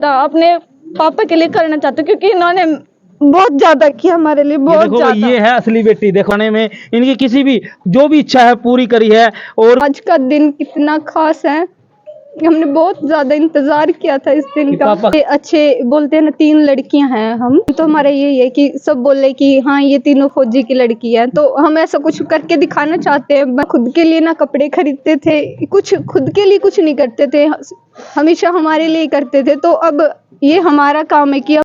अपने पापा के लिए करना चाहते क्योंकि इन्होंने बहुत ज्यादा किया हमारे लिए, बहुत देखो ज्यादा। ये है असली बेटी, दिखाने में इनकी किसी भी जो भी इच्छा है पूरी करी है। और आज का दिन कितना खास है, हमने बहुत ज्यादा इंतजार किया था इस दिन का। ये अच्छे बोलते हैं ना, 3 लड़कियां हैं हम, तो हमारा यही है कि सब बोले कि हाँ ये तीनों फौजी की लड़की है, तो हम ऐसा कुछ करके दिखाना चाहते हैं। खुद के लिए ना कपड़े खरीदते थे, कुछ खुद के लिए कुछ नहीं करते थे, हमेशा हमारे लिए करते थे। तो अब ये हमारा काम है कि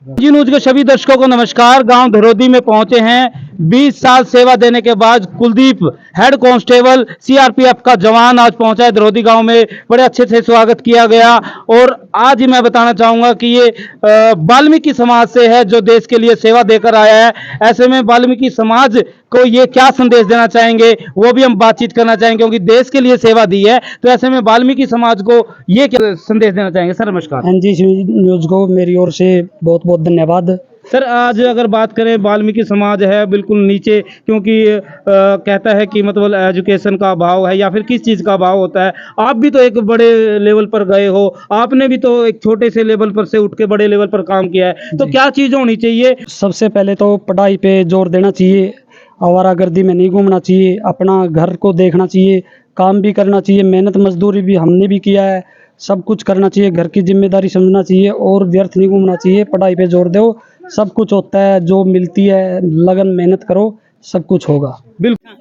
जी न्यूज के सभी दर्शकों को नमस्कार। गांव धरोदी में पहुंचे हैं। 20 साल सेवा देने के बाद कुलदीप हेड कांस्टेबल सीआरपीएफ का जवान आज पहुंचा है धरोदी गांव में। बड़े अच्छे से स्वागत किया गया। और आज ही मैं बताना चाहूंगा कि ये वाल्मीकि समाज से है जो देश के लिए सेवा देकर आया है। ऐसे में वाल्मीकि समाज को ये क्या संदेश देना चाहेंगे वो भी हम बातचीत करना चाहेंगे, क्योंकि देश के लिए सेवा दी है। तो ऐसे में वाल्मीकि समाज को ये क्या संदेश देना चाहेंगे? सर नमस्कार। एनजी न्यूज को मेरी ओर से बहुत बहुत धन्यवाद। सर आज अगर बात करें, वाल्मीकि समाज है बिल्कुल नीचे, क्योंकि कहता है कि मतलब एजुकेशन का अभाव है या फिर किस चीज़ का अभाव होता है। आप भी तो एक बड़े लेवल पर गए हो, आपने भी तो एक छोटे से लेवल पर से उठ के बड़े लेवल पर काम किया है, तो क्या चीज़ होनी चाहिए? सबसे पहले तो पढ़ाई पे जोर देना चाहिए, आवारागर्दी में नहीं घूमना चाहिए, अपना घर को देखना चाहिए, काम भी करना चाहिए, मेहनत मजदूरी भी हमने भी किया है, सब कुछ करना चाहिए, घर की जिम्मेदारी समझना चाहिए और व्यर्थ नहीं घूमना चाहिए। पढ़ाई पे जोर दो, सब कुछ होता है, जो मिलती है लगन मेहनत करो, सब कुछ होगा। बिल्कुल।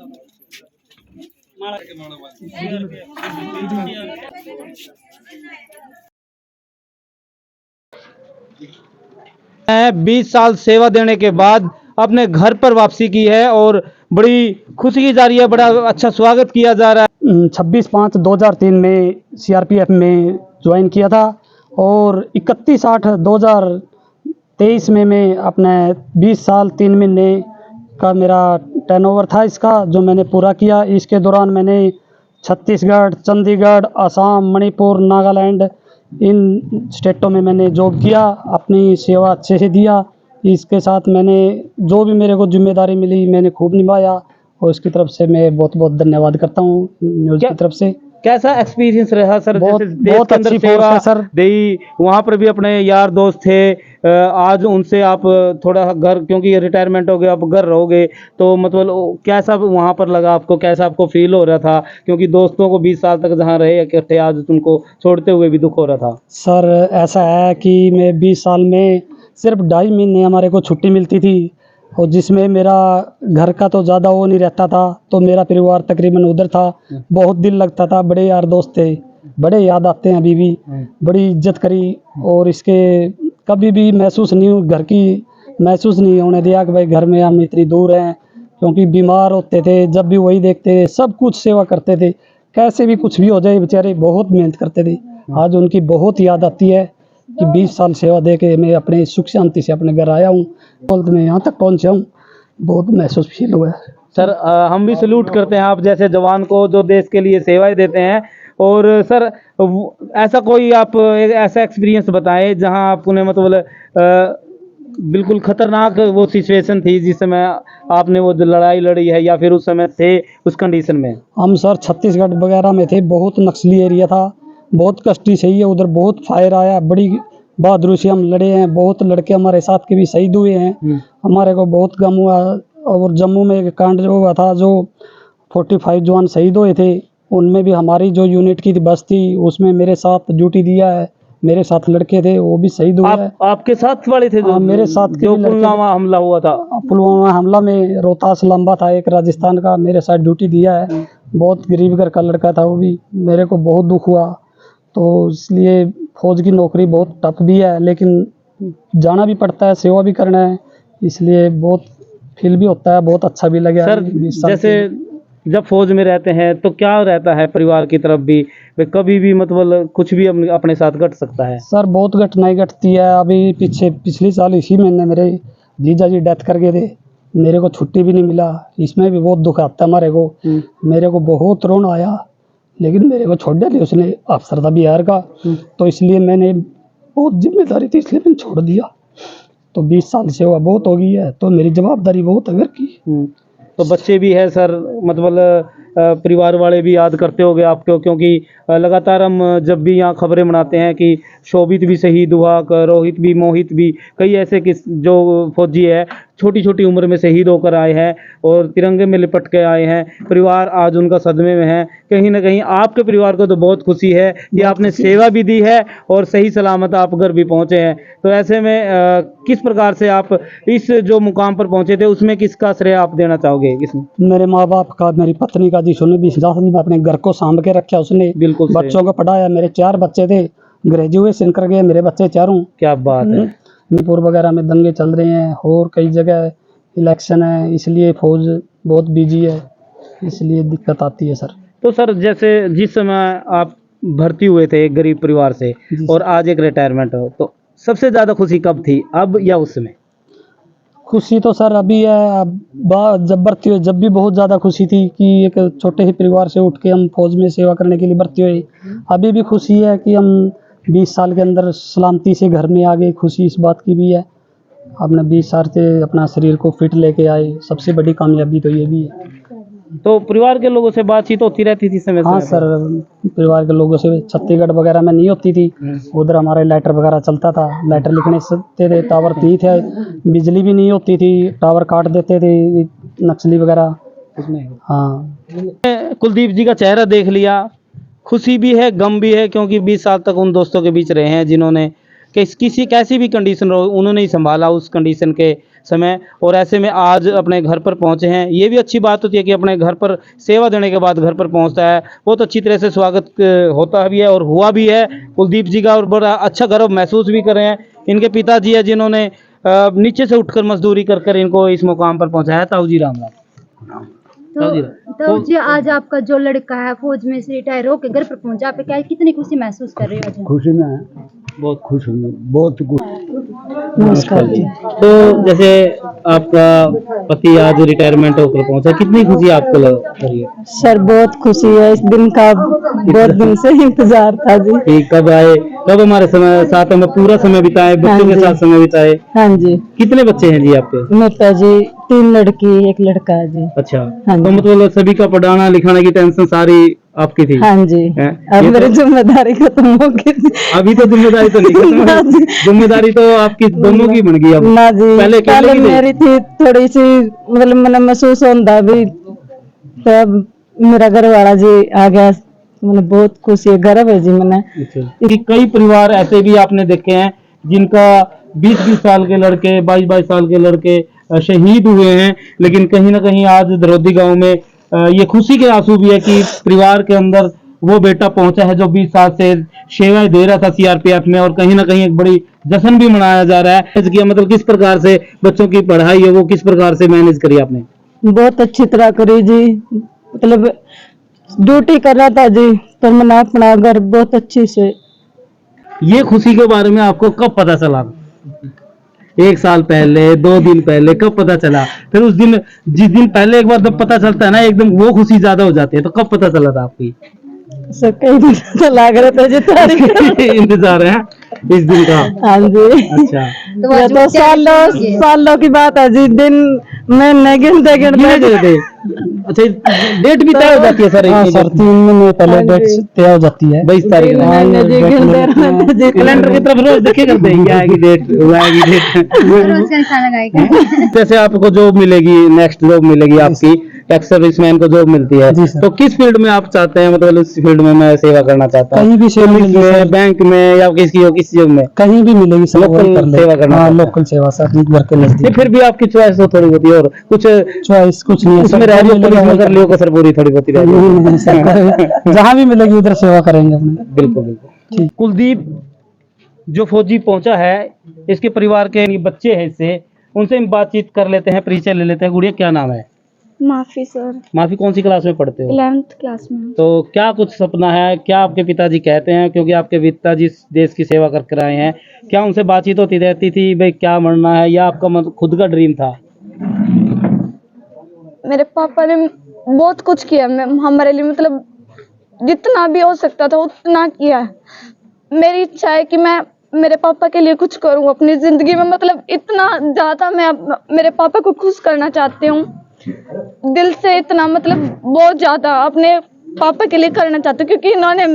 20 साल सेवा देने के बाद अपने घर पर वापसी की है और बड़ी खुशी की जा रही है, बड़ा अच्छा स्वागत किया जा रहा है। 26/5/2003 में सीआरपीएफ में ज्वाइन किया था और 31/8/2023 में मैं अपने 20 साल 3 महीने का मेरा टर्नओवर था इसका, जो मैंने पूरा किया। इसके दौरान मैंने छत्तीसगढ़, चंडीगढ़, असम, मणिपुर, नागालैंड, इन स्टेटों में मैंने जॉब किया, अपनी सेवा अच्छे से दिया। इसके साथ मैंने जो भी मेरे को जिम्मेदारी मिली मैंने खूब निभाया और इसकी तरफ से मैं बहुत बहुत धन्यवाद करता हूँ न्यूज़ की तरफ से। कैसा एक्सपीरियंस रहा सर? बहुत जैसे देश बहुत के अंदर अच्छी फोर्स सेवा है सर। दी, वहाँ पर भी अपने यार दोस्त थे, आज उनसे आप थोड़ा घर, क्योंकि रिटायरमेंट हो गया, अब घर रहोगे, तो मतलब कैसा वहाँ पर लगा आपको? कैसा आपको फील हो रहा था? क्योंकि दोस्तों को 20 साल तक जहाँ रहे इकट्ठे, आज तुमको छोड़ते हुए भी दुख हो रहा था। सर ऐसा है कि मैं 20 साल में सिर्फ 2.5 महीने हमारे को छुट्टी मिलती थी और जिसमें मेरा घर का तो ज़्यादा वो नहीं रहता था, तो मेरा परिवार तकरीबन उधर था। बहुत दिल लगता था, बड़े यार दोस्त थे, बड़े याद आते हैं अभी भी। बड़ी इज्जत करी और इसके कभी भी महसूस नहीं, घर की महसूस नहीं होने दिया कि भाई घर में हम इतनी दूर हैं, क्योंकि बीमार होते थे जब भी वही देखते थे, सब कुछ सेवा करते थे, कैसे भी कुछ भी हो जाए बेचारे बहुत मेहनत करते थे। आज उनकी बहुत याद आती है कि 20 साल सेवा दे के मैं अपने सुख शांति से अपने घर आया हूँ, बोलते मैं यहाँ तक पहुँचा हूँ, बहुत महसूस फील हुआ है। सर हम भी सल्यूट करते हैं आप जैसे जवान को जो देश के लिए सेवाएं देते हैं। और सर ऐसा कोई आप एक ऐसा एक्सपीरियंस बताएं जहां आपने मतलब बिल्कुल खतरनाक वो सिचुएशन थी जिस समय आपने वो लड़ाई लड़ी है, या फिर उस समय थे उस कंडीशन में? हम सर छत्तीसगढ़ वगैरह में थे, बहुत नक्सली एरिया था, बहुत कष्टी सही है, उधर बहुत फायर आया, बड़ी बहादुरी से हम लड़े हैं, बहुत लड़के हमारे साथ के भी शहीद हुए हैं, हमारे को बहुत गम हुआ। और जम्मू में एक कांड जो हुआ था, जो 45 जवान शहीद हुए थे, उनमें भी हमारी जो यूनिट की बस थी उसमें मेरे साथ ड्यूटी दिया है, मेरे साथ लड़के थे वो भी शहीद हुए हैं। आपके साथ वाले थे जो मेरे साथ के जो पुलवामा हमला हुआ था? पुलवामा हमला में रोहतास लंबा था एक राजस्थान का, मेरे साथ ड्यूटी दिया है, बहुत गरीब घर का लड़का था वो भी, मेरे को बहुत दुख हुआ। तो इसलिए फौज की नौकरी बहुत टफ भी है, लेकिन जाना भी पड़ता है, सेवा भी करना है, इसलिए बहुत फील भी होता है, बहुत अच्छा भी लगा। सर जैसे जब फौज में रहते हैं तो क्या रहता है परिवार की तरफ भी, कभी भी मतलब कुछ भी अपने साथ घट सकता है? सर बहुत घटनाएं घटती है। अभी पिछले साल इसी महीने मेरे जीजा जी डेथ कर गए थे, मेरे को छुट्टी भी नहीं मिला, इसमें भी बहुत दुख आता है हमारे को। मेरे को बहुत रोना आया, लेकिन मेरे को छोड़ दिया उसने, अफसर था बिहार का, तो इसलिए मैंने बहुत जिम्मेदारी थी इसलिए मैंने छोड़ दिया। तो 20 साल सेवा बहुत हो गई है, तो मेरी जवाबदारी बहुत है घर की। तो बच्चे भी है सर, मतलब परिवार वाले भी याद करते होंगे आपको, क्योंकि लगातार हम जब भी यहाँ खबरें बनाते हैं कि शोभित भी शहीद हुआ, रोहित भी, मोहित भी, कई ऐसे किस जो फौजी है छोटी छोटी उम्र में शहीद होकर आए हैं और तिरंगे में लिपट के आए हैं। परिवार आज उनका सदमे में है। कहीं ना कहीं आपके परिवार को तो बहुत खुशी है कि आपने सेवा भी दी है और सही सलामत आप घर भी पहुंचे हैं। तो ऐसे में किस प्रकार से आप इस जो मुकाम पर पहुंचे थे उसमें किसका श्रेय आप देना चाहोगे इसमें? मेरे माँ बाप का, मेरी पत्नी का, जिसने भी अपने घर को सांभ के रखा, उसने बिल्कुल बच्चों को पढ़ाया। मेरे 4 बच्चे थे, ग्रेजुएशन कर गए मेरे बच्चे चारों। क्या बात है। मणिपुर वगैरह में दंगे चल रहे हैं और कई जगह इलेक्शन है, इसलिए फौज बहुत बिजी है, इसलिए दिक्कत आती है सर। तो सर जैसे जिस समय आप भर्ती हुए थे एक गरीब परिवार से और आज एक रिटायरमेंट हो, तो सबसे ज्यादा खुशी कब थी, अब या उस समय? खुशी तो सर अभी है। अब जब भर्ती हुए जब भी बहुत ज़्यादा खुशी थी कि एक छोटे ही परिवार से उठ के हम फौज में सेवा करने के लिए भर्ती हुए। अभी भी खुशी है कि हम 20 साल के अंदर सलामती से घर में आ गए। खुशी इस बात की भी है, अपने 20 साल से अपना शरीर को फिट लेके आए, सबसे बड़ी कामयाबी तो ये भी है। तो परिवार के लोगों से बातचीत होती रहती थी समय हाँ समय सर, परिवार के लोगों से छत्तीसगढ़ वगैरह में नहीं होती थी, उधर हमारे लेटर वगैरह चलता था, लेटर लिखने सकते थे। टावर थी थे, बिजली भी नहीं होती थी, टावर काट देते थे नक्सली वगैरह उसमें। हाँ, कुलदीप जी का चेहरा देख लिया, खुशी भी है, गम भी है, क्योंकि 20 साल तक उन दोस्तों के बीच रहे हैं जिन्होंने किसी कैसी भी कंडीशन हो उन्होंने ही संभाला उस कंडीशन के समय, और ऐसे में आज अपने घर पर पहुंचे हैं। ये भी अच्छी बात होती है कि अपने घर पर सेवा देने के बाद घर पर पहुंचता है, बहुत अच्छी तरह से स्वागत होता भी है और हुआ भी है कुलदीप जी का, और बड़ा अच्छा गर्व महसूस भी कर रहे हैं। इनके पिताजी है जिन्होंने नीचे से उठकर मजदूरी कर कर इनको इस मुकाम पर पहुंचाया। ताऊ जी राम राम। तो जी आज आपका जो लड़का है फौज में से रिटायर होकर घर पर पहुंचा, पे क्या कितनी खुशी महसूस कर रहे हो? खुशी में बहुत खुश हूँ, बहुत नमस्कार जी। तो जैसे आपका पति आज रिटायरमेंट होकर पहुंचा, कितनी खुशी आपको लग रही है? सर बहुत खुशी है, इस दिन का बहुत दिन से इंतजार था जी। कि कब आए, कब हमारे समय साथ में पूरा समय बिताए, बच्चों के साथ समय बिताए। हाँ जी। कितने बच्चे हैं जी आपके? मेरे जी 3 लड़की 1 लड़का है जी। अच्छा, हाँ तो जी। मतलब सभी का पढ़ाना लिखाने की टेंशन सारी आपकी थी? हाँ जी। हैं? अब ये मेरी तो- जिम्मेदारी खत्म हो गई। अभी तो जिम्मेदारी तो नहीं खत्म ना है। जी। जिम्मेदारी तो आपकी दोनों की बन गई अब। ना जी, पहले अकेले की थी? मेरी थी थोड़ी सी, मतलब मैंने महसूस होता भी, तब मेरा घर वाला जी आ गया, मैंने बहुत खुशी है, गर्व है जी मैंने। कि कई परिवार ऐसे भी आपने देखे हैं जिनका 20-20 साल के लड़के, 22-22 साल के लड़के शहीद हुए हैं, लेकिन कहीं ना कहीं आज दरौदी गांव में ये खुशी के आंसू भी है कि परिवार के अंदर वो बेटा पहुंचा है जो 20 साल से सेवाएं दे रहा था सीआरपीएफ में, और कहीं ना कहीं एक बड़ी जश्न भी मनाया जा रहा है। इसकी मतलब किस प्रकार से बच्चों की पढ़ाई है वो किस प्रकार से मैनेज करी आपने? बहुत अच्छी तरह करी जी, मतलब ड्यूटी कर रहा था जी, पर मैंने अपना घर बहुत अच्छी से। ये खुशी के बारे में आपको कब पता चला? 1 साल पहले, 2 दिन पहले, कब पता चला? फिर उस दिन, जिस दिन पहले एक बार जब पता चलता है ना, एकदम वो खुशी ज्यादा हो जाती है, तो कब पता चला था आपकी? सर कई दिन से लग रहा था जी तारीख। इंतजार है इस दिन का। हाँ जी। अच्छा, ये तो सालों की बात है जी, दिन महीने गिनते गिनते। अच्छा, डेट भी तय हो जाती है सर? हाँ सर, 3 महीने पहले हाँ डेट जी। तय हो जाती है। 22 तारीख को महीने जी गिनते रहते जी। कैलेंडर की तरफ रोज देखे करते हैं, क्या आएगी डेट, वो आएगी डेट। रोज का निशान लगाएगा। जैसे आपको जॉब मिलेगी, नेक्स्ट जॉब मिलेगी आपकी, एक्स सर्विसमैन को जॉब मिलती है, जी सर। तो किस फील्ड में आप चाहते हैं? मतलब इस फील्ड में मैं सेवा करना चाहता हूँ, कहीं भी सेवा पुलिस मिलेगी में, सर। बैंक में, या किस जॉब में? कहीं भी मिलेगी सर, लोकल वही कर ले। सेवा करना हाँ, चाहता है। लोकल सेवा सर, घर के नहीं, नजदीक। फिर भी आपकी चॉइस तो थोड़ी होती है, और कुछ चॉइस कुछ नहीं है उसमें सर, रह रही हो, पुलिस में कर लियो को सर, पूरी थोड़ी होती रहती है। नहीं सर, जहाँ भी मिलेगी उधर सेवा करेंगे अपने। बिल्कुल बिल्कुल। कुलदीप जो फौजी पहुंचा है, इसके परिवार के बच्चे हैं, इससे उनसे हम बातचीत कर लेते हैं, परिचय ले लेते हैं। गुड़िया, क्या नाम है? माफी सर, माफी, कौन सी क्लास में पढ़ते हो? 11th क्लास में। तो क्या कुछ सपना है, क्या आपके पिताजी कहते हैं, क्योंकि आपके पिताजी इस देश की सेवा करके आए हैं, क्या उनसे बातचीत होती रहती थी भाई क्या बनना है, या आपका खुद का ड्रीम था? मेरे पापा ने बहुत कुछ किया हमारे लिए, मतलब जितना भी हो सकता था उतना किया है। मेरी इच्छा है कि मैं मेरे पापा के लिए कुछ करूं अपनी जिंदगी में, मतलब इतना ज्यादा मैं मेरे पापा को खुश करना चाहती हूं। दिल से इतना मतलब बहुत ज्यादा अपने पापा के लिए करना चाहती हूँ, क्योंकि इन्होंने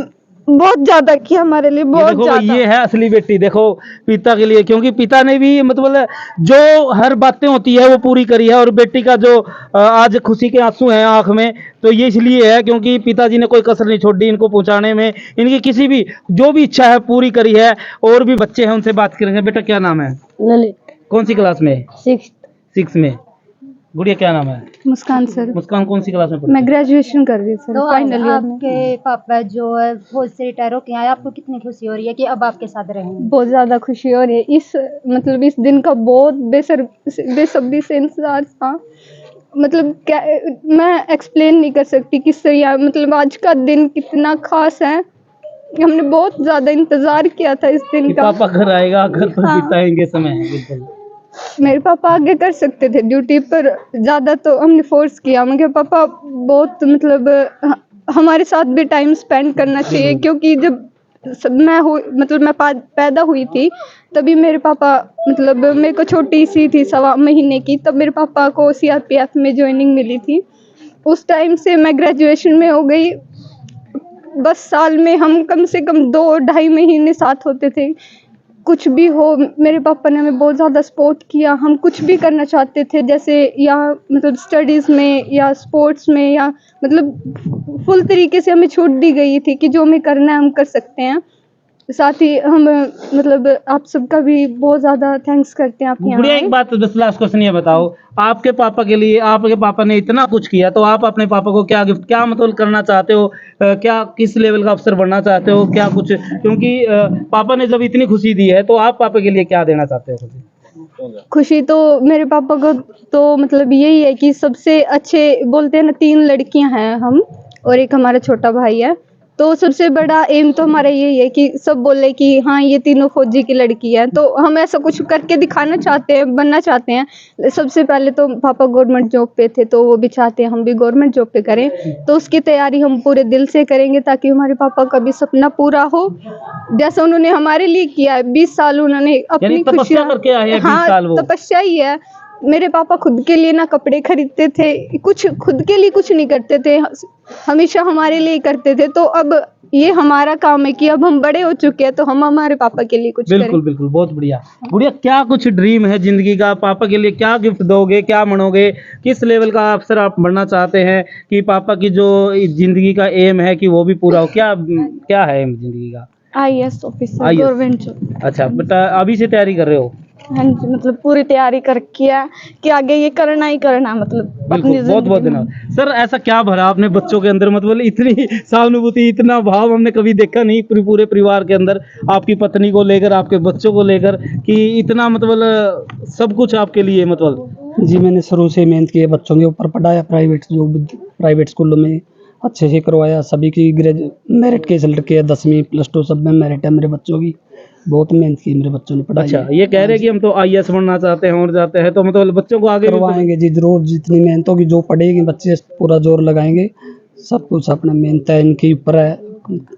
बहुत ज्यादा किया हमारे लिए, ये बहुत देखो ज्यादा। ये है असली बेटी, देखो पिता के लिए, क्योंकि पिता ने भी मतलब जो हर बातें होती है वो पूरी करी है। और बेटी का जो आज खुशी के आंसू हैं आंख में, तो ये इसलिए है क्योंकि पिताजी ने कोई कसर नहीं छोड़ी इनको पहुंचाने में, इनकी किसी भी जो भी इच्छा है पूरी करी है। और भी बच्चे हैं उनसे बात करेंगे। बेटा क्या नाम है? ललित कौन सी क्लास में? 6th 6 में। गुड़िया क्या नाम है? मुस्कान सर, मुस्कान कौन सी क्लास में पढ़ती मैं ग्रेजुएशन कर रही हूँ सर, तो फाइनल ईयर में। आपके पापा जो है फौज से रिटायर होके आए, आपको कितनी खुशी हो रही है कि अब आपके साथ रहेंगे? बहुत ज्यादा खुशी हो रही है। इस दिन का बहुत बेसब्री से इंतजार था। मतलब क्या, मैं एक्सप्लेन नहीं कर सकती किस तरह, मतलब आज का दिन कितना खास है। हमने बहुत ज्यादा इंतजार किया था इस दिन कि का। पापा घर आएगा, घर पर हाँ। बिताएंगे समय। बिल्कुल। मेरे पापा आगे कर सकते थे ड्यूटी, पर ज्यादा तो हमने फोर्स किया। मेरे पापा बहुत मतलब हमारे साथ भी टाइम स्पेंड करना चाहिए, क्योंकि जब मैं पैदा हुई थी तभी मेरे पापा, मतलब मेरे को छोटी सी थी 1.25 महीने की, तब मेरे पापा को सीआरपीएफ में ज्वाइनिंग मिली थी। उस टाइम से मैं ग्रेजुएशन में हो गई। बस साल में हम कम से कम 2-2.5 महीने साथ होते थे। कुछ भी हो, मेरे पापा ने हमें बहुत ज़्यादा सपोर्ट किया। हम कुछ भी करना चाहते थे, जैसे या मतलब स्टडीज़ में या स्पोर्ट्स में, या मतलब फुल तरीके से हमें छूट दी गई थी कि जो हमें करना है हम कर सकते हैं। साथ ही हम मतलब आप सबका भी बहुत ज़्यादा थैंक्स करते हैं आप यहाँ गुड़िया आए। एक बात बस लास्ट क्वेश्चन ये बताओ, आपके पापा के लिए, आपके पापा ने इतना कुछ किया तो आप अपने पापा को क्या गिफ्ट, क्या मतलब करना चाहते हो? क्या किस लेवल का अफसर बनना चाहते हो? क्या कुछ, क्योंकि पापा ने जब इतनी खुशी दी है तो आप पापा के लिए क्या देना चाहते हो? खुशी तो मेरे पापा को तो मतलब यही है कि सबसे अच्छे, बोलते हैं ना 3 लड़कियां हैं हम और एक हमारा छोटा भाई है, तो सबसे बड़ा एम तो हमारा यही है कि सब बोले कि हाँ ये तीनों फौजी की लड़की है। तो हम ऐसा कुछ करके दिखाना चाहते हैं, बनना चाहते हैं। सबसे पहले तो पापा गवर्नमेंट जॉब पे थे, तो वो भी चाहते हैं हम भी गवर्नमेंट जॉब पे करें, तो उसकी तैयारी हम पूरे दिल से करेंगे ताकि हमारे पापा का भी सपना पूरा हो, जैसा उन्होंने हमारे लिए किया है। 20 साल उन्होंने अपनी तपस्या खुशियाँ, करके आए हैं 20 साल वो। तपस्या ही है। मेरे पापा खुद के लिए ना कपड़े खरीदते थे, कुछ खुद के लिए कुछ नहीं करते थे, हमेशा हमारे लिए करते थे। तो अब ये हमारा काम है कि अब हम बड़े हो चुके हैं तो हम हमारे पापा के लिए कुछ बिल्कुल करें। बिल्कुल, बहुत बढ़िया। गुड़िया क्या कुछ ड्रीम है जिंदगी का? पापा के लिए क्या गिफ्ट दोगे, क्या मनोगे? किस लेवल का अफसर आप बनना चाहते हैं कि पापा की जो जिंदगी का एम है कि वो भी पूरा हो? क्या क्या है एम जिंदगी का? IAS officer, IAS government job. अच्छा बेटा, अभी से तैयारी कर रहे हो? हाँ जी, मतलब पूरी तैयारी कर किया कि आगे ये करना ही करना, मतलब बिल्कुल, बहुत बहुत धन्यवाद सर। ऐसा क्या भरा आपने बच्चों के अंदर, मतलब इतनी सहानुभूति, इतना भाव हमने कभी देखा नहीं पूरे परिवार के अंदर, आपकी पत्नी को लेकर, आपके बच्चों को लेकर, कि इतना मतलब सब कुछ आपके लिए मतलब। जी मैंने शुरू से मेहनत की है, बच्चों के ऊपर पढ़ाया, प्राइवेट स्कूलों में अच्छे से करवाया। सभी की मेरिट के रिजल्ट के 10वीं +2 सब में मेरिट है मेरे बच्चों की। बहुत मेहनत की मेरे बच्चों ने पढ़ाई। अच्छा, ये कह रहे हैं कि हम तो IAS बनना चाहते हैं और जाते हैं, तो मतलब बच्चों को आगे भी करवाएंगे जी जरूर, जितनी मेहनत होगी, जो पढ़ेगी बच्चे पूरा जोर लगाएंगे। सब कुछ अपना मेहनत है, इनके ऊपर है,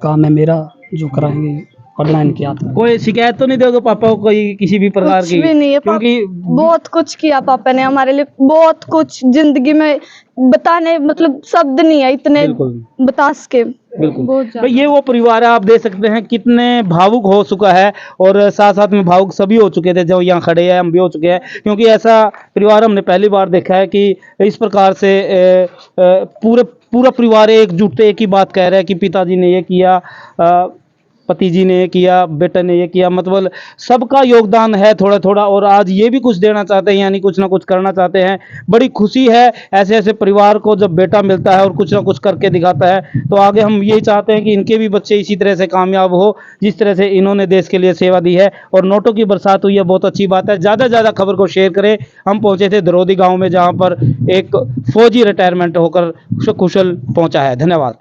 काम है मेरा, जो कराएंगे, पढ़ना इनके हाथ में। कोई शिकायत तो नहीं दोगे पापा को कोई किसी भी प्रकार कुछ की? भी नहीं है, क्योंकि बहुत कुछ किया पापा ने हमारे लिए, बहुत कुछ जिंदगी में बताने मतलब शब्द नहीं है इतने बिल्कुल बता सके। बिल्कुल बहुत तो ज्यादा। ये वो परिवार है, आप देख सकते हैं कितने भावुक हो चुका है, और साथ साथ में भावुक सभी हो चुके थे जो यहाँ खड़े हैं, हम भी हो चुके हैं, क्योंकि ऐसा परिवार हमने पहली बार देखा है कि इस प्रकार से पूरा परिवार एकजुट एक ही बात कह रहा है कि पिताजी ने ये किया, पति जी ने ये किया, बेटे ने ये किया, मतलब सबका योगदान है थोड़ा थोड़ा, और आज ये भी कुछ देना चाहते हैं, यानी कुछ ना कुछ करना चाहते हैं। बड़ी खुशी है ऐसे ऐसे परिवार को जब बेटा मिलता है और कुछ ना कुछ करके दिखाता है। तो आगे हम यही चाहते हैं कि इनके भी बच्चे इसी तरह से कामयाब हो जिस तरह से इन्होंने देश के लिए सेवा दी है। और नोटों की बरसात हुई है, बहुत अच्छी बात है। ज़्यादा से ज़्यादा खबर को शेयर करें। हम पहुँचे थे दरौदी गाँव में, जहाँ पर एक फौजी रिटायरमेंट होकर कुशल पहुँचा है। धन्यवाद।